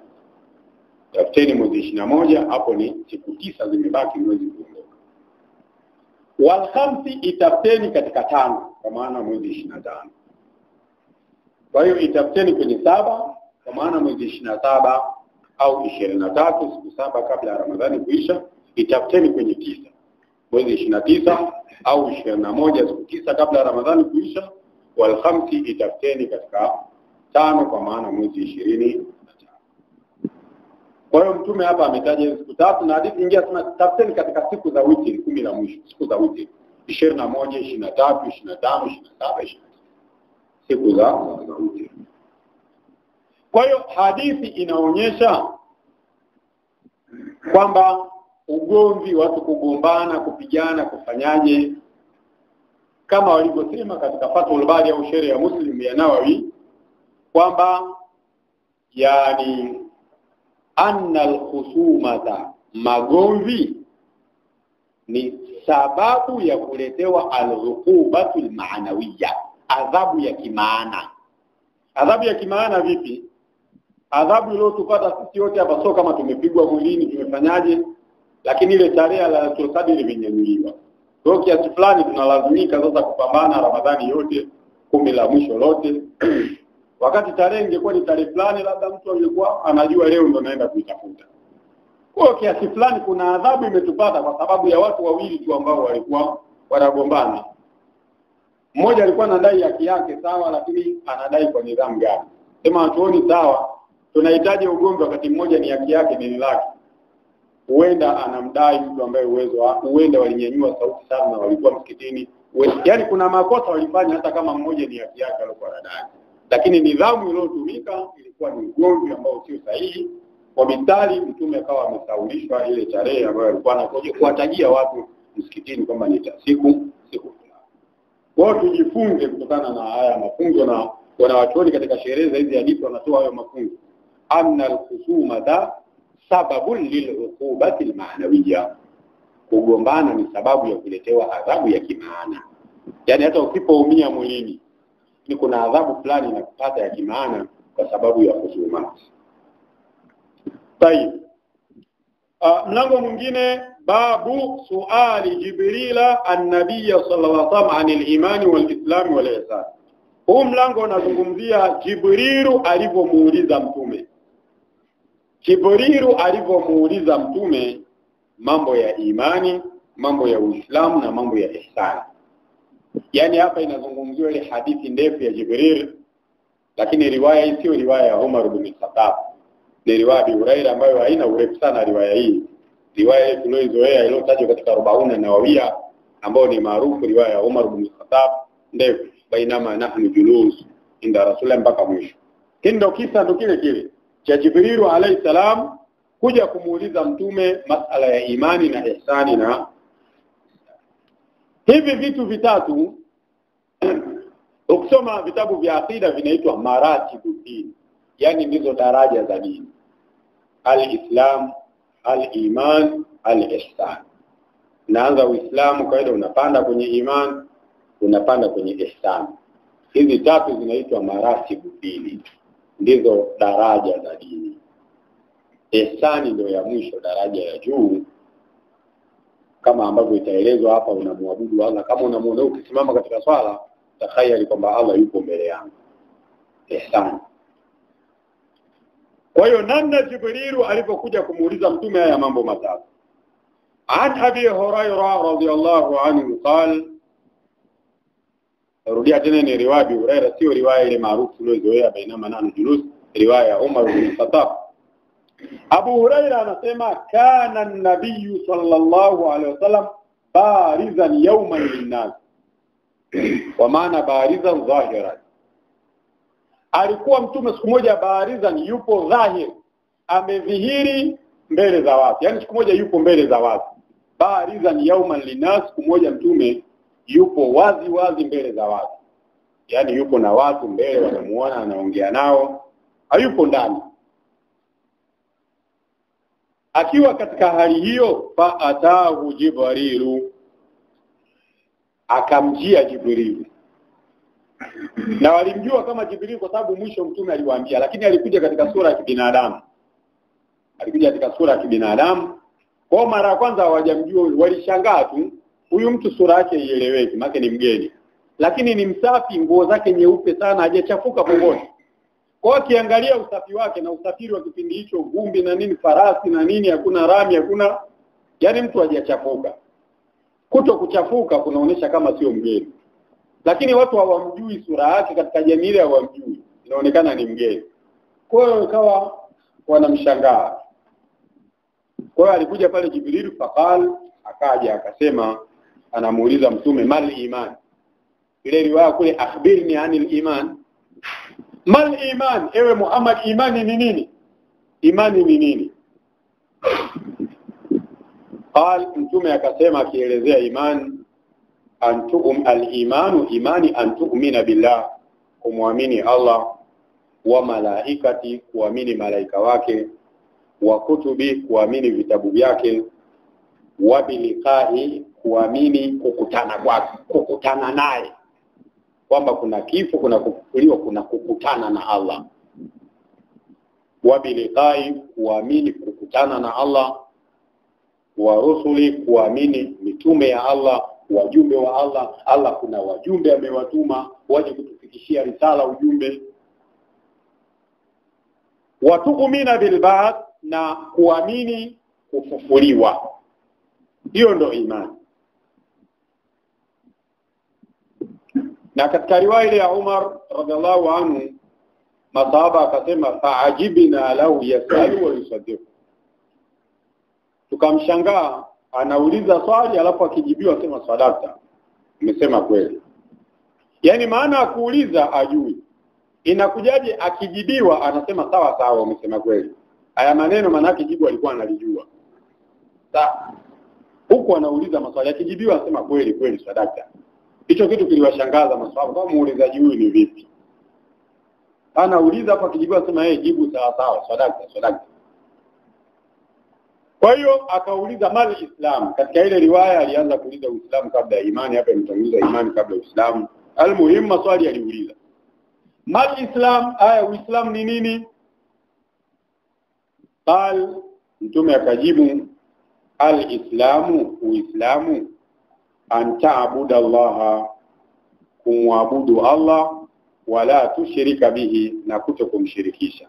S1: Tafuteni mwezi 21, hapo ni siku 9 zimebaki mwezi kuondoka. Wal 5 itafuteni katika 5, kwa maana mwezi 25. Kwa hiyo itafuteni kwenye 7, kwa maana mwezi 27 au 23, siku 7 kabla ya Ramadhani kuisha. Itafuteni kwenye 9, mwezi 29 au 21, siku 9 kabla ya Ramadhani kuisha. Wal 5 itafuteni katika 5, kwa maana mwezi 25. Kwa hiyo mtume hapa ametaja siku 3, na hadithi nyingine inasema tafuteni katika siku za wiki 10 la mwisho, siku za wiki 21, 23, 25, 27, 29, siku za wiki. Kwa hiyo hadithi inaonyesha kwamba ugomvi, watu kugombana, kupigana, kufanyaje, kama walivyosema katika Fathul Bari au Sharh ya Muslim ya Nawawi, kwamba yani anna al-khusumata, magomvi ni sababu ya kuletewa al-uqubatul ma'nawiyya, adhabu ya kimaana. Adhabu ya kimaana vipi? Adhabu ile tupata sisi wote hapa, sio kama tumepigwa mwilini tumefanyaje, lakini ile tarehe la Lailatul Qadr imenyanyuliwa. Kwa hiyo kiasi fulani tunalazimika sasa kupambana Ramadhani yote 10 la mwisho lote. Wakati tarehe ingekuwa ni tarehe fulani, labda mtu angekuwa anajua leo ndo naenda kuitafuta. Kwa kiasi fulani kuna adhabu imetupata kwa sababu ya watu wawili tu ambao walikuwa wanagombana. Mmoja alikuwa anadai haki yake sawa, lakini anadai kwa nidhamu gani? Sema hatuoni sawa, tunahitaji ugomvi wakati mmoja ni haki yake ni lake. Huenda anamdai mtu ambaye huenda walinyanyua sauti sana na walikuwa msikitini. Yaani kuna makosa walifanya hata kama mmoja ni haki yake alikuwa anadai. Lakini nidhamu iliyotumika ilikuwa ni ugomvi ambao sio sahihi. Kwa mithali mtume akawa amesaulishwa ile tarehe ambayo alikuwa anakuja kuwatajia watu msikitini kwamba ni siku fulani. Wao tujifunze kutokana na haya mafunzo, na wanawachuoni katika sherehe hizi hadithi wanatoa hayo mafunzo. Anna al-khusumata sababu lil-uqubati al-ma'nawiyya. Kugombana ni sababu ya kuletewa adhabu ya kimaana. Yaani hata usipoumia mwilini, ni kuna adhabu fulani inakupata ya kimaana kwa sababu ya khusuma. Tayeb. Mlango mwingine, babu suali Jibrila an-nabiy sallallahu alaihi wasallam anil imani wal islam wal ihsan. Huu mlango unazungumzia Jibrilu alivyomuuliza mtume. Jibrilu alivyomuuliza mtume mambo ya imani, mambo ya Uislamu na mambo ya ihsan. Yaani hapa inazungumziwa ile hadithi ndefu ya Jibril, lakini riwaya hii sio riwaya ya Umar ibn Khattab. Ni riwaya ya Huraira ambayo haina urefu sana riwaya hii. Riwaya ile tuliyozoea iliyotajwa katika 40 Nawawia ambayo ni maarufu, riwaya ya Umar ibn Khattab ndefu, bainama nahnu julus inda Rasulullah mpaka mwisho. Kindo kisa ndo kile kile cha Jibril alayhi salam kuja kumuuliza mtume masala ya imani na ihsani. Na hivi vitu vitatu ukisoma vitabu vya akida vinaitwa maratibu din, yani ndizo daraja za dini: al-Islam, al-Iman, al-Ihsan. Naanza Uislamu, kawaida unapanda kwenye iman, unapanda kwenye ihsan. Hizi tatu zinaitwa maratibu dini, ndizo daraja za dini. Ihsani ndio ya mwisho, daraja ya juu, kama ambavyo itaelezwa hapa. Unamwabudu Allah kama unamuona ukisimama katika swala, takhayari kwamba Allah yupo mbele yangu. Ihsani. Kwa hiyo namna Jibrilu alipokuja kumuuliza mtume haya mambo matatu. An Abi Hurairah radhiyallahu anhu qala, rudia tena ni riwaya ya Hurairah, sio riwaya ile maarufu tuliyozoea bainama nahnu julus, riwaya ya Umar ibn Khattab. Abu Hurairah anasema kana an-nabiy sallallahu alaihi wasallam barizan yawman lin-nas. Kwa maana barizan zahiran, alikuwa mtume siku moja barizan, yupo dhahir, amedhihiri mbele za watu. Yaani siku moja yupo mbele za watu. Barizan yawman lin-nas, siku moja mtume yupo wazi wazi mbele za watu. Yaani yupo na watu mbele, wanamuona anaongea nao, hayupo ndani. Akiwa katika hali hiyo, fa atahu Jibrilu, akamjia Jibrilu. Na walimjua kama Jibrilu kwa sababu mwisho mtume aliwaambia, lakini alikuja katika sura ya kibinadamu. Alikuja katika sura ya kibinadamu. Kwa mara ya kwanza hawajamjua, walishangaa tu, huyu mtu sura yake ieleweki, maana ni mgeni. Lakini ni msafi, nguo zake nyeupe sana, hajachafuka popote. Kwa akiangalia usafi wake na usafiri wa kipindi hicho, vumbi na nini, farasi na nini, hakuna rami, hakuna, yani mtu hajachafuka. Kuto kuchafuka kunaonesha kama sio mgeni. Lakini watu hawamjui sura yake, katika jamii ile hawamjui, inaonekana ni mgeni. Kwa hiyo ikawa wanamshangaa. Kwa hiyo alikuja pale Jibril, faqal, akaja akasema, anamuuliza mtume mal iman. Ile riwaya kule akhbirni anil iman. Mal iman, ewe Muhammad, imani ni nini? Imani ni nini? Qal, mtume akasema akielezea imani, antum al-imanu, imani antu'mina billah, kumwamini Allah, wa malaikati, kuamini malaika wake, wa kutubi, kuamini vitabu vyake, wa biliqa'i, kuamini kukutana kwake, kukutana naye, kwamba kuna kifo, kuna kufufuliwa, kuna kukutana na Allah. Wa biliqa'i, kuamini kukutana na Allah, wa rusuli, kuamini mitume ya Allah, wajumbe wa Allah. Allah kuna wajumbe amewatuma waje kutufikishia risala, ujumbe. Wa tu'mina bil ba'th, na kuamini kufufuliwa. Hiyo ndio imani. Na katika riwaya ile ya Umar radhiallahu anhu, masahaba akasema fa'ajibna lahu yasalu wa yusaddiqu. Tukamshangaa anauliza swali alafu akijibiwa asema sadaka, umesema kweli. Yani maana ya kuuliza ajui, inakujaje akijibiwa anasema sawa sawa, umesema kweli. Haya maneno maana yake jibu alikuwa analijua. Sasa huko anauliza maswali, akijibiwa anasema kweli kweli sadaka. Hicho kitu kiliwashangaza maswahaba, kama muulizaji huyu ni vipi? Anauliza hapo akijibiwa anasema jibu sawa sawa sadaka sadaka. Kwa hiyo akauliza mali Islam. Katika ile riwaya alianza kuuliza Uislamu kabla ya imani, hapa imetanguliza imani kabla ya Uislamu. Almuhimu maswali aliuliza. Mali Islam, aya Uislamu ni nini? Mtume akajibu al-Islamu, Uislamu an ta'budu Allah, kumwabudu Allah, wala tushrika bihi, na kutokumshirikisha.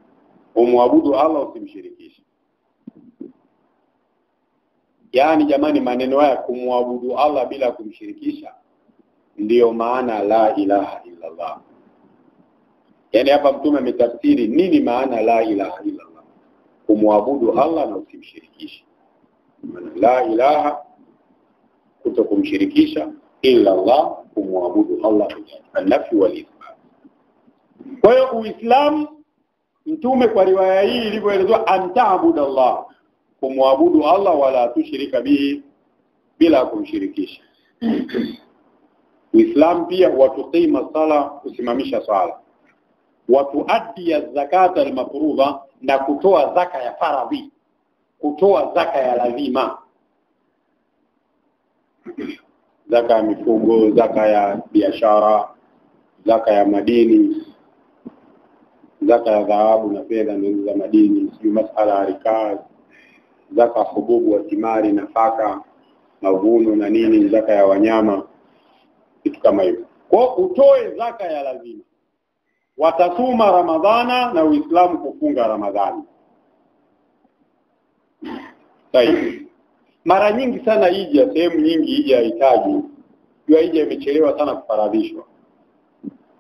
S1: Umwabudu Allah usimshirikishe. Yani jamani, maneno haya kumwabudu Allah bila kumshirikisha ndiyo maana la ilaha illa Allah. Yani hapa mtume ametafsiri nini maana la ilaha illa Allah: kumwabudu Allah na usimshirikishe. Maana la ilaha, kutokumshirikisha, illa Allah, kumwabudu Allah, an-nafi wal ithbat. Kwa hiyo Uislamu, mtume kwa riwaya hii ilivyoelezwa, antaabudu Allah, kumwabudu Allah, wala tushrika bihi, bila kumshirikisha. Uislamu pia watuqima sala, kusimamisha sala, watuaddi zakata al-mafruḍa, na kutoa zaka ya faradhi, kutoa zaka ya lazima. Zaka ya mifugo, zaka ya biashara, zaka ya madini, zaka ya dhahabu na fedha ndio za madini, sio masala ya rikaz, zaka hububu wa timari, nafaka, mavuno na nini, zaka ya wanyama, kitu kama hivyo. Kwa utoe zaka ya lazima. Watasuma Ramadhana, na Uislamu kufunga Ramadhani. Sahihi. Mara nyingi sana hija, sehemu nyingi hija hitaji, hiyo hija imechelewa sana kufaradhishwa.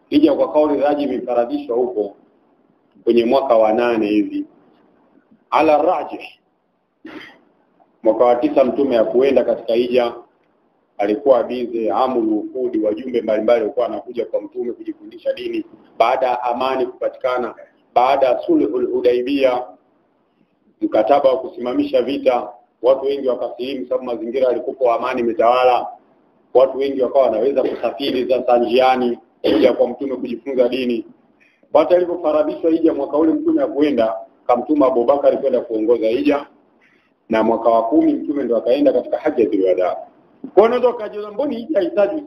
S1: Hija kwa kauli raji imefaradhishwa huko kwenye mwaka wa 8 hivi. Ala rajih, mwaka wa 9 mtume ya kuenda katika hija alikuwa bize amul wufudi, wajumbe mbalimbali walikuwa wanakuja kwa mtume kujifundisha dini baada ya amani kupatikana, baada ya sulhul Hudaybiyah, mkataba wa kusimamisha vita. Watu wengi wakasilimu sababu mazingira yalikuwa amani imetawala. Watu wengi wakawa wanaweza kusafiri za njiani kuja kwa mtume kujifunza dini. Baada ilipofaradhishwa hija mwaka ule mtume akuenda, kamtuma Abubakar kwenda kuongoza hija, na mwaka wa 10 mtume ndo akaenda katika hajjatul wadaa. Kwa hiyo ndo kajiona mbona hija hitaji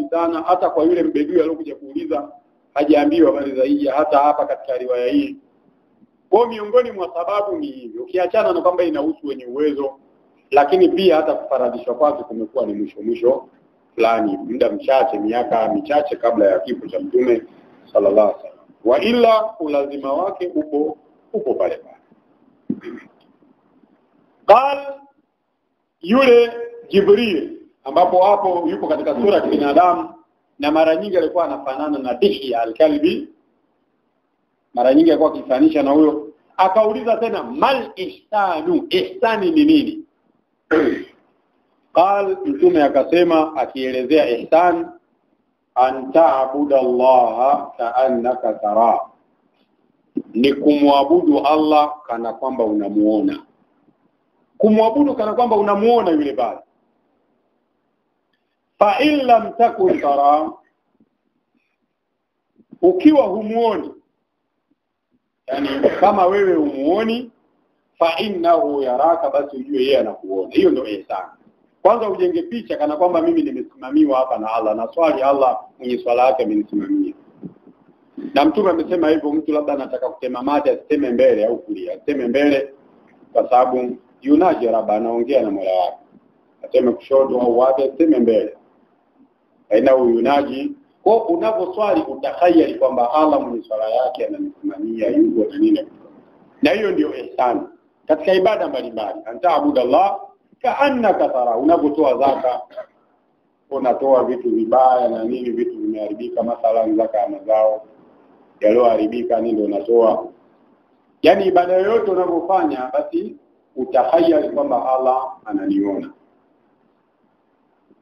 S1: sana, hata kwa yule mbedui aliyokuja kuuliza hajaambiwa habari za hija hata hapa katika riwaya hii. Kwa miongoni mwa sababu ni hivyo, ukiachana na kwamba inahusu wenye uwezo, lakini pia hata kufaradhishwa kwake kumekuwa ni mwisho fulani, muda mchache, miaka michache kabla ya kifo cha mtume sallallahu alaihi wasallam. Wa ila ulazima wake upo pale pale. Qal yule Jibril, ambapo hapo yupo katika sura ya binadamu, na mara nyingi alikuwa anafanana na Dihya al-Kalbi, mara nyingi alikuwa akifanisha na huyo. Akauliza tena mal ihsanu, ihsani ni nini? Qal, mtume akasema akielezea ihsan, an ta'budu Allah ka'annaka tara, ni kumwabudu Allah kana kwamba unamuona. Kumwabudu kana kwamba unamuona yule bali. Fa in lam takun tara, ukiwa humuoni, yani kama wewe humuoni, fa innahu yaraka, basi ujue yeye anakuona. Hiyo ndio ihsan. Kwanza ujenge picha kana kwamba mimi nimesimamiwa hapa na Allah, na swali Allah mwenye swala yake amenisimamia. Na mtume amesema hivyo, mtu labda anataka kutema mate asiteme mbele au kulia, asiteme mbele, kwa sababu yunaji Rabba, anaongea na Mola wake. Aseme kushoto au wapi, asiteme mbele. Aina yunaji. Kwa unaposwali utakhayari kwamba Allah mwenye swala yake ananisimamia, yuko na nini. Na hiyo ndio ihsan. katika ibada mbalimbali. Anta'budallah ka'annaka tara, unapotoa zaka unatoa vitu vibaya na nini, vitu vimeharibika, mathalan zaka ya mazao yaliyoharibika ndio unatoa. Yani ibada yoyote unapofanya basi utahayari kwamba Allah ananiona.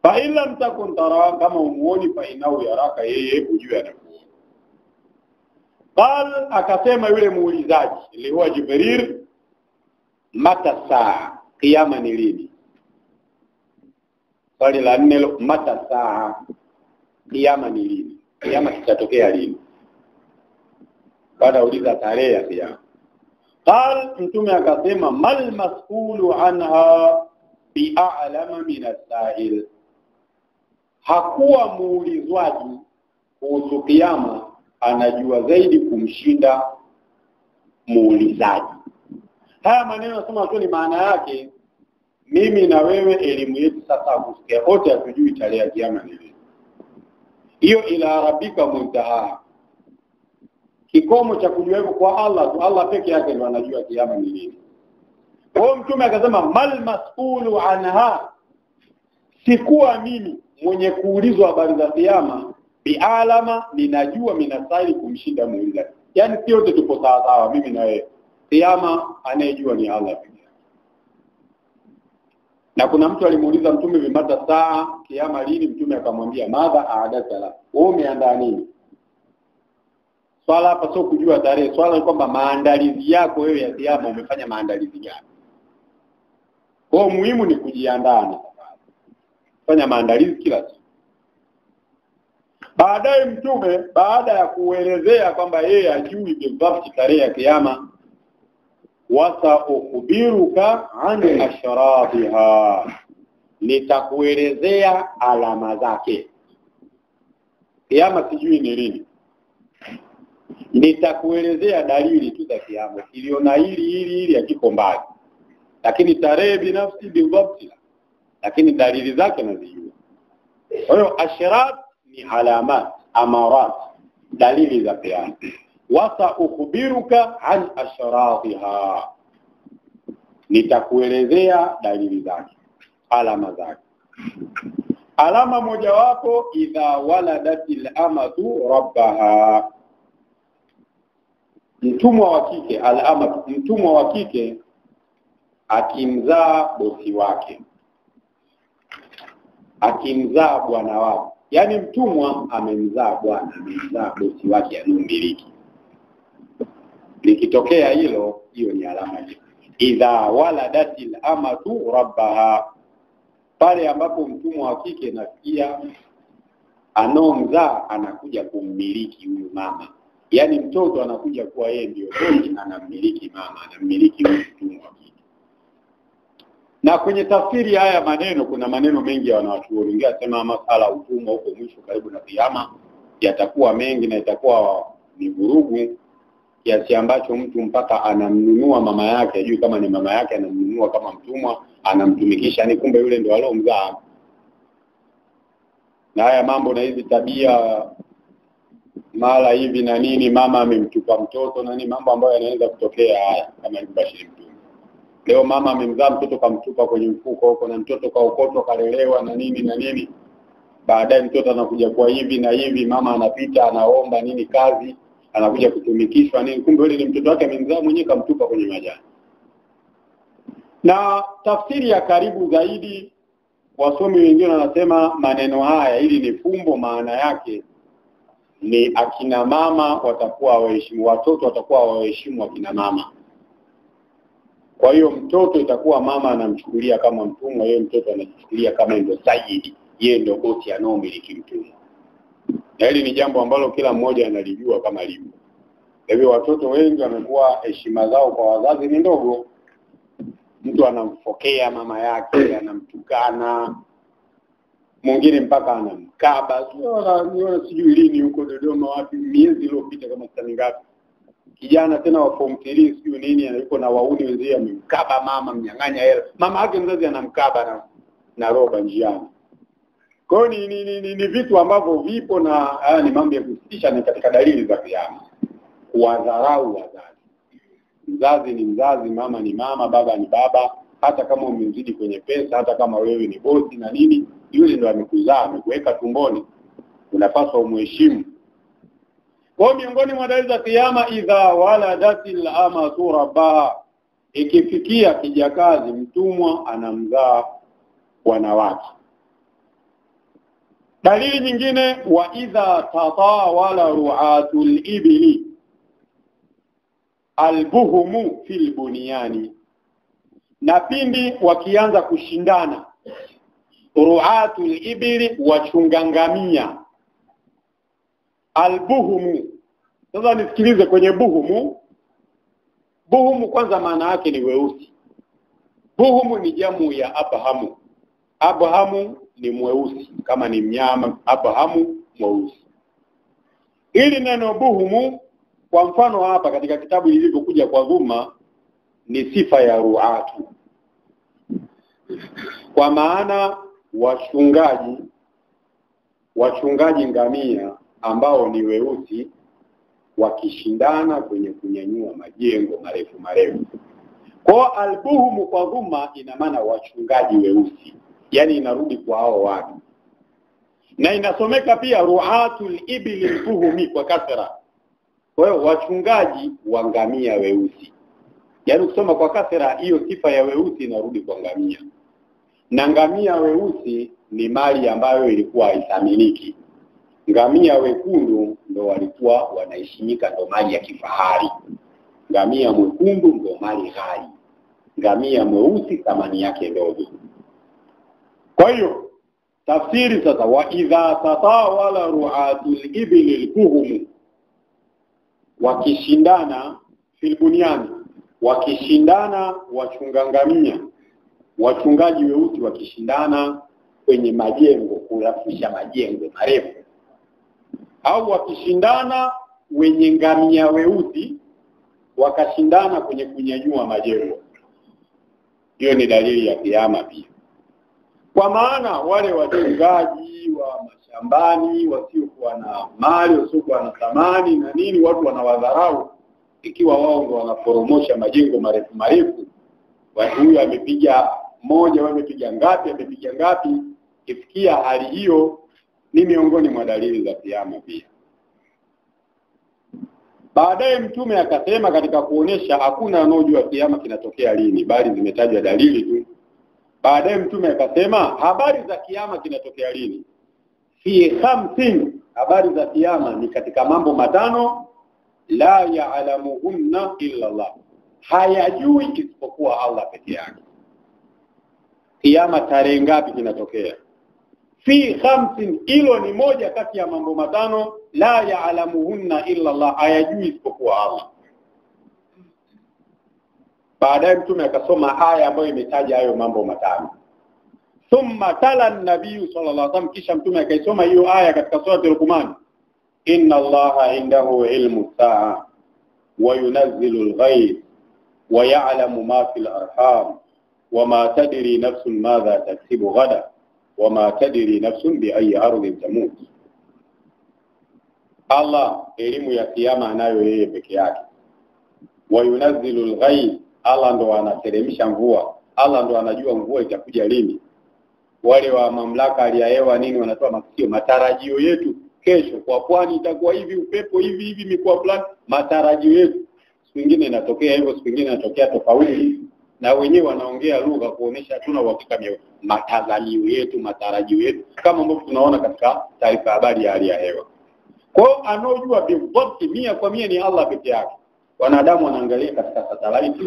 S1: Fa illa mtakun tara, kama umuoni fa inau yaraka, yeye ujue anakuona. Qal, akasema yule muulizaji ili huwa Jibril, mata saa, kiyama ni lini? Swali la 4, mata saa, kiyama ni lini? Kiyama kitatokea lini? Baada uliza tarehe ya kiyama. Qal, mtume akasema mal mas'ulu anha bi'alama min as-sa'il, hakuwa muulizwaji kuhusu kiyama anajua zaidi kumshinda muulizaji. Haya maneno nasema tu ni maana yake mimi na wewe elimu yetu sasa kusikia wote hatujui tarehe ya kiyama ni lini. Hiyo ila rabbika muntaha, kikomo cha kujua hivyo kwa Allah tu, Allah peke yake ndiye anajua kiyama ni lini. Kwa mtume akasema mal mas'ulu anha, sikuwa mimi mwenye kuulizwa habari za kiyama bi'alama, ninajua minasali kumshinda muulizaji. Yani sio wote tupo sawa sawa mimi na wewe. Kiyama anayejua ni Allah pekee. Na kuna mtu alimuuliza mtume bimata saa, kiyama lini? Mtume akamwambia madha aadatala, wewe umeandaa nini? Swala hapa sio kujua tarehe, swala ni kwamba maandalizi yako wewe ya kiyama umefanya maandalizi gani. Kwa muhimu ni kujiandaa na fanya maandalizi kila siku. Baadaye mtume baada ya kuelezea kwamba yeye ajui bidhabt tarehe ya kiyama, wasa ukhbiruka an ashratiha, nitakuelezea alama zake. Kiyama sijui ni lini, nitakuelezea dalili tu za kiyama, iliona hili hakiko mbali, lakini tarehe binafsi bidhabt, lakini dalili zake nazijua. Kwa hiyo ashrat ni alamat, amarat, dalili za kiyama. Wasa ukhbiruka an ashratiha, nitakuelezea dalili zake, alama zake. Alama mojawapo, idha waladatil amatu rabbaha, mtumwa wa kike, al-amatu, mtumwa wa kike akimzaa bosi wake, akimzaa bwana wake. Yani mtumwa amemzaa bwana, amemzaa bosi wake anumiliki. Likitokea hilo, hiyo ni alama hiyo. Idha waladatil amatu rabbaha, pale ambapo mtumwa wa kike nafikia anomzaa anakuja kummiliki huyu mama. Yani mtoto anakuja kuwa yeye ndio bosi, anammiliki mama, anammiliki huyu mtumwa wa kike. Na kwenye tafsiri haya maneno kuna maneno mengi ya wanawachuoni. Wengine wanasema masala utumwa huko mwisho karibu na kiyama yatakuwa mengi na itakuwa ni vurugu kiasi ambacho mtu mpaka anamnunua mama yake, ajui kama ni mama yake, anamnunua kama mtumwa, anamtumikisha, ni kumbe yule ndio aliyomzaa. Na haya mambo na hizi tabia mara hivi na nini, mama amemtupa mtoto na nini, mambo ambayo yanaweza kutokea haya kama ilibashiri mtume. Leo mama amemzaa mtoto kamtupa kwenye mfuko huko, na mtoto kaokotwa kalelewa na nini, baadaye mtoto anakuja kwa hivi na hivi, mama anapita anaomba nini kazi, anakuja kutumikishwa nini, kumbe yule ni mtoto wake amemzaa mwenyewe kamtupa kwenye majani. Na tafsiri ya karibu zaidi, wasomi wengine wanasema maneno haya ili ni fumbo, maana yake ni akina mama watakuwa waheshimu, watoto watakuwa waheshimu akina mama. Kwa hiyo mtoto itakuwa mama anamchukulia kama mtumwa, yeye mtoto anachukulia kama ndio sayyidi, yeye ndio bosi anaomiliki mtumwa. Na hili ni jambo ambalo kila mmoja analijua kama lipo. Hivyo watoto wengi wamekuwa heshima zao kwa wazazi ni ndogo. Mtu anamfokea mama yake, anamtukana, mwingine mpaka anamkaba. Niona sijui lini huko Dodoma wapi, miezi iliyopita kama sani ngapi, kijana tena wa form 3 sijui nini, yuko na wauni wenzake, amemkaba mama, mnyang'anya hela. Mama yake mzazi anamkaba na roba njiani. Kwa hiyo ni vitu ambavyo vipo, na haya ni mambo ya kusitisha, ni katika dalili za kiyama, kuwadharau wazazi. Mzazi ni mzazi, mama ni mama, baba ni baba. Hata kama umemzidi kwenye pesa, hata kama wewe ni bosi na nini, yule ndo amekuzaa, amekuweka tumboni, unapaswa umheshimu. Kwa miongoni mwa dalili za kiyama, idha waladatil amatu rabbaha, ikifikia kijakazi mtumwa anamzaa wanawake. Dalili nyingine, wa idha tatawala ru'atul ibli albuhumu fil bunyani, na pindi wakianza kushindana ru'atul ibli, wachungangamia. Albuhumu, sasa nisikilize kwenye buhumu. Buhumu kwanza maana yake ni weusi. Buhumu ni jamu ya abhamu. Abhamu ni mweusi, kama ni mnyama, abhamu mweusi. Hili neno buhumu, kwa mfano hapa katika kitabu lilivyokuja kwa dhuma, ni sifa ya ru'atu, kwa maana wachungaji ngamia ambao ni weusi wakishindana kwenye kunyanyua majengo marefu marefu. Kwa albuhumu kwa dhuma ina maana wachungaji weusi, yani inarudi kwa hao watu. Na inasomeka pia ru'atul ibli albuhumi kwa kasra. Kwa hiyo wachungaji wa ngamia weusi. Yani kusoma kwa kasra, hiyo sifa ya weusi inarudi kwa ngamia. Na ngamia weusi ni mali ambayo ilikuwa haithaminiki. Ngamia wekundu ndo walikuwa wanaheshimika, ndo mali ya kifahari. Ngamia mwekundu ndo mali ghali. Ngamia mweusi thamani yake ndogo. Kwa hiyo tafsiri sasa, wa idha tatawala ru'atul ibli albuhum, wakishindana fil bunyani, wakishindana wachungangamia, wachungaji weusi wakishindana kwenye majengo, kurafisha majengo marefu, au wakishindana wenye ngamia weusi wakashindana kwenye kunyanyua majengo. Hiyo ni dalili ya kiyama pia. Kwa maana wale wachungaji wa mashambani wasiokuwa na mali, wasiokuwa na thamani na nini, watu wanawadharau ikiwa wao ndio wanaporomosha majengo marefu marefu. Watu huyu amepiga moja, wamepiga ngapi, ifikia hali hiyo, ni miongoni mwa dalili za kiyama pia. Baadaye Mtume akasema katika kuonesha hakuna anojua kiyama kinatokea lini, bali zimetajwa dalili tu. Baadaye Mtume akasema habari za kiyama kinatokea lini, fi khamsin, habari za kiyama ni katika mambo matano, la ya'lamuhunna illa Allah, hayajui isipokuwa Allah pekee yake. Kiyama tarehe ngapi kinatokea? Fi khamsin, hilo ni moja kati ya mambo matano, la ya'lamuhunna illa Allah, hayajui isipokuwa Allah. Baadaye Mtume akasoma aya ambayo imetaja hayo mambo matano. Thumma tala an-nabii sallallahu alaihi wasallam, kisha Mtume akaisoma hiyo aya katika sura Luqman, inna Allaha indahu ilmu saa wa yunazzilu al-ghayth wa ya'lamu ma fil arham wa ma tadri nafsun madha taksibu ghada wa ma tadri nafsun bi ayyi ardhin tamut. Allah elimu ya kiyama anayo yeye peke yake. Wa yunazzilu al-ghayth, Allah ndo anateremsha mvua. Allah ndo anajua mvua itakuja lini. Wale wa mamlaka ya hewa nini wanatoa masikio, matarajio yetu kesho kwa pwani itakuwa hivi, upepo hivi mikoa fulani, matarajio yetu. Siku nyingine inatokea hivyo, siku nyingine inatokea tofauti, na wenyewe wanaongea lugha kuonesha hatuna uhakika matazamio yetu, matarajio yetu, kama ambavyo tunaona katika taarifa habari ya hali ya hewa. Kwa hiyo anojua bidhabti 100% ni Allah pekee yake. Wanadamu wanaangalia katika satellite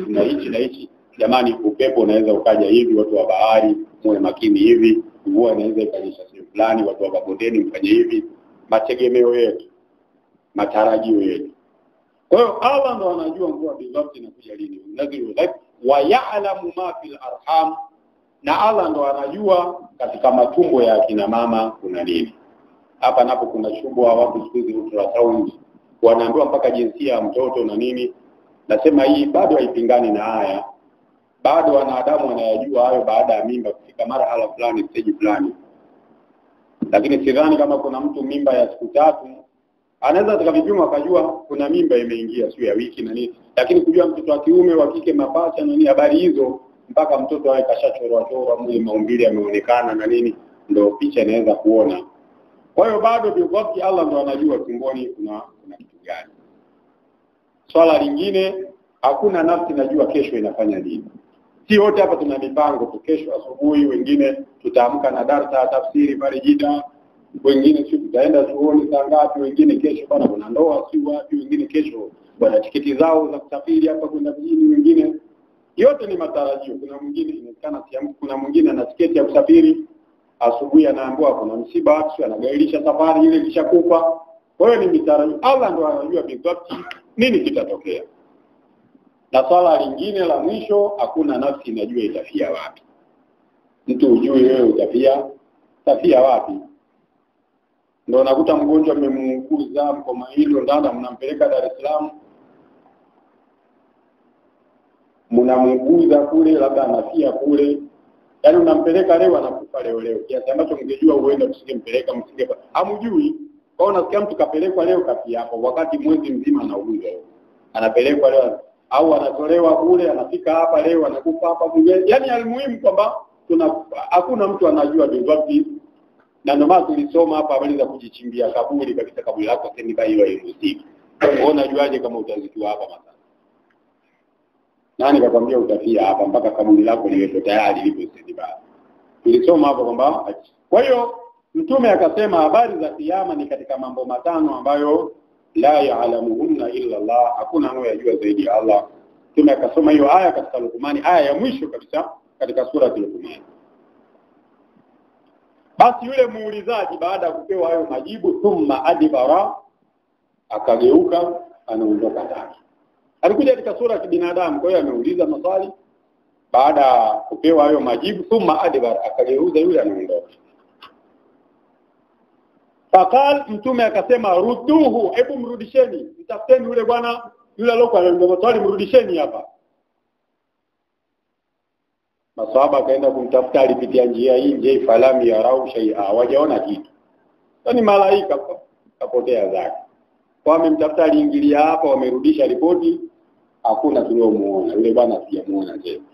S1: na hichi, jamani upepo unaweza ukaja hivi, watu wa bahari muwe makini hivi, mvua inaweza ikanyesha sehemu fulani, watu wa mabondeni mfanye hivi, mategemeo yetu, matarajio yetu. Kwa hiyo Allah ndo anajua mvua bidhabti inakuja lini, nazilu ghaib wa ya'lamu ma fil arham, na Allah ndo anajua katika matumbo ya kina mama kuna nini. Hapa napo kuna shubha, watu siku hizi ultrasound wanaambiwa mpaka jinsia ya mtoto na nini. Nasema hii bado haipingani na haya. Bado wanadamu wanayajua hayo baada ya mimba kufika marhala fulani, stage fulani. Lakini sidhani kama kuna mtu mimba ya siku 3 Anaweza atakavipima akajua kuna mimba imeingia sio ya wiki na nini, lakini kujua mtoto wa kiume wa kike mapacha na nini, habari hizo mpaka mtoto awe kashachorwa mwili maumbile yameonekana na nini, ndio picha inaweza kuona. Kwa hiyo bado biwakati Allah ndo anajua tumboni kuna kitu gani. Swala lingine, hakuna nafsi najua kesho inafanya nini. Si wote hapa tuna mipango tu, kesho asubuhi wengine tutaamka na darasa tafsiri pale Jida, wengine sio tutaenda chuoni saa ngapi, wengine kesho bana kuna ndoa si wapi, wengine kesho bwana tiketi zao za kusafiri hapa kwenda mjini, wengine yote ni matarajio. Kuna mwingine inawezekana kuna mwingine ana tiketi ya kusafiri asubuhi anaambiwa kuna msiba, sio anagairisha safari ile kishakufa. Kwa hiyo ni matarajio. Allah ndo anajua bizati nini kitatokea. Na swala lingine la mwisho, hakuna nafsi inajua itafia wapi. Mtu ujui wewe utafia wapi. Ndio unakuta mgonjwa mmemuuguza mkoma hilo ndanda mnampeleka Dar es Salaam. Mnamuuguza kule labda anafia kule. Yaani unampeleka leo anakufa leo. Kiasi ambacho mngejua uenda msingempeleka msingepa. Hamjui. Kwa hiyo unasikia mtu kapelekwa leo kafia hapo wakati mwezi mzima anauguza. Anapelekwa leo au anatolewa kule anafika hapa leo anakufa hapa mwingine. Yaani almuhimu kwamba hakuna mtu anajua bizati. Na ndio maana tulisoma hapa habari za kujichimbia kaburi kabisa, kaburi lako sema hilo hairuhusiwi. Unaona juaje kama utazikiwa hapa mathalan? Nani kakwambia utafia hapa mpaka kaburi lako liwe tayari lipo sema? Tulisoma hapo kwamba kwa hiyo Mtume akasema habari za kiyama ni katika mambo matano ambayo la ya'lamuhunna illa Allah, hakuna anayejua zaidi ya Allah. Mtume akasoma hiyo aya katika Luqman, aya ya mwisho kabisa katika sura ya Luqman. Basi yule muulizaji baada ya kupewa hayo majibu, thumma adibara, akageuka anaondoka zake. Alikuja katika sura ya binadamu, kwa hiyo ameuliza maswali, baada ya kupewa hayo majibu thumma adibara, akageuza yule anaondoka. Fakal, Mtume akasema ruduhu, hebu mrudisheni, mtafuteni yule bwana yule alikuwa anauliza maswali, mrudisheni hapa. Maswahaba akaenda kumtafuta, alipitia njia hii je falami ya rau shay'a, hawajaona kitu. Yaani malaika kapotea zake. Kwa amemtafuta aliingilia hapa, wamerudisha ripoti, hakuna tuliomuona yule bwana, sijamuona tena.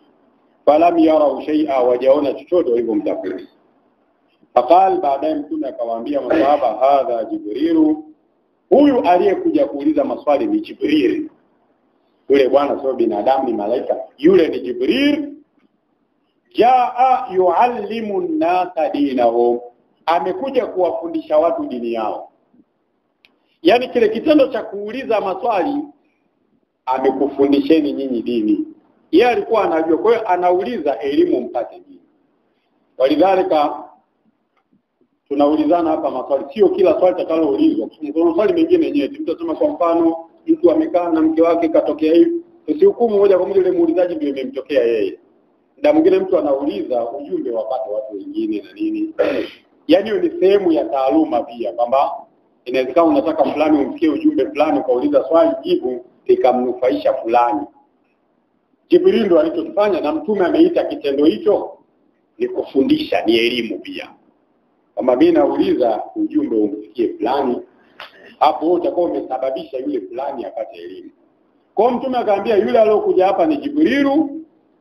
S1: Falami ya rau shay'a, hawajaona chochote hivyo mtafuta. Fakal, baadaye Mtume akawaambia maswahaba, hadha Jibrilu, huyu aliyekuja kuuliza maswali ni Jibril. Yule bwana sio binadamu, ni malaika. Yule ni Jibril. Jaa yuallimu an-nasa dinahum, amekuja kuwafundisha watu dini yao. Yaani kile kitendo cha kuuliza maswali, amekufundisheni nyinyi dini. Yeye alikuwa anajua, kwa hiyo anauliza elimu mpate dini. Walidhalika tunaulizana hapa maswali, sio kila swali takaloulizwa. Kuna maswali mengine yenyewe mtu asema, kwa mfano mtu amekaa na mke wake katokea hivi, usihukumu moja kwa moja yule muulizaji ndio imemtokea yeye. Na mwingine mtu anauliza ujumbe wapate watu wengine na nini. Yaani ni sehemu ya taaluma pia, kwamba inawezekana unataka fulani umfikie ujumbe fulani, ukauliza swali jibu likamnufaisha fulani. Jibril ndo alichofanya, na Mtume ameita kitendo hicho ni kufundisha, ni elimu pia. Kama mimi nauliza ujumbe umfikie fulani, hapo utakuwa umesababisha yule fulani apate elimu. Kwa Mtume akaambia yule aliyokuja hapa ni Jibrilu.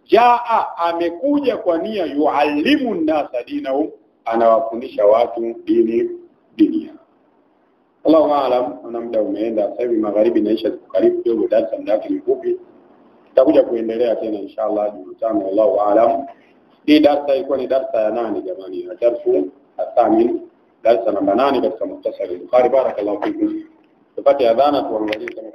S1: Jaa, amekuja kwa nia yuallimu an-nasa dinahum, anawafundisha watu dini yao. Allahu aalam. Na muda umeenda sasa hivi, magharibi naisha karibu kidogo, darasa ndaki mfupi. Tutakuja kuendelea tena inshallah Jumatano. Allahu aalam. Hii darasa ilikuwa ni darasa ya 8 jamani, na darsu athamin, darasa namba 8 katika muhtasari Bukhari. Barakallahu fikum. Tupate adhana tuangalie kama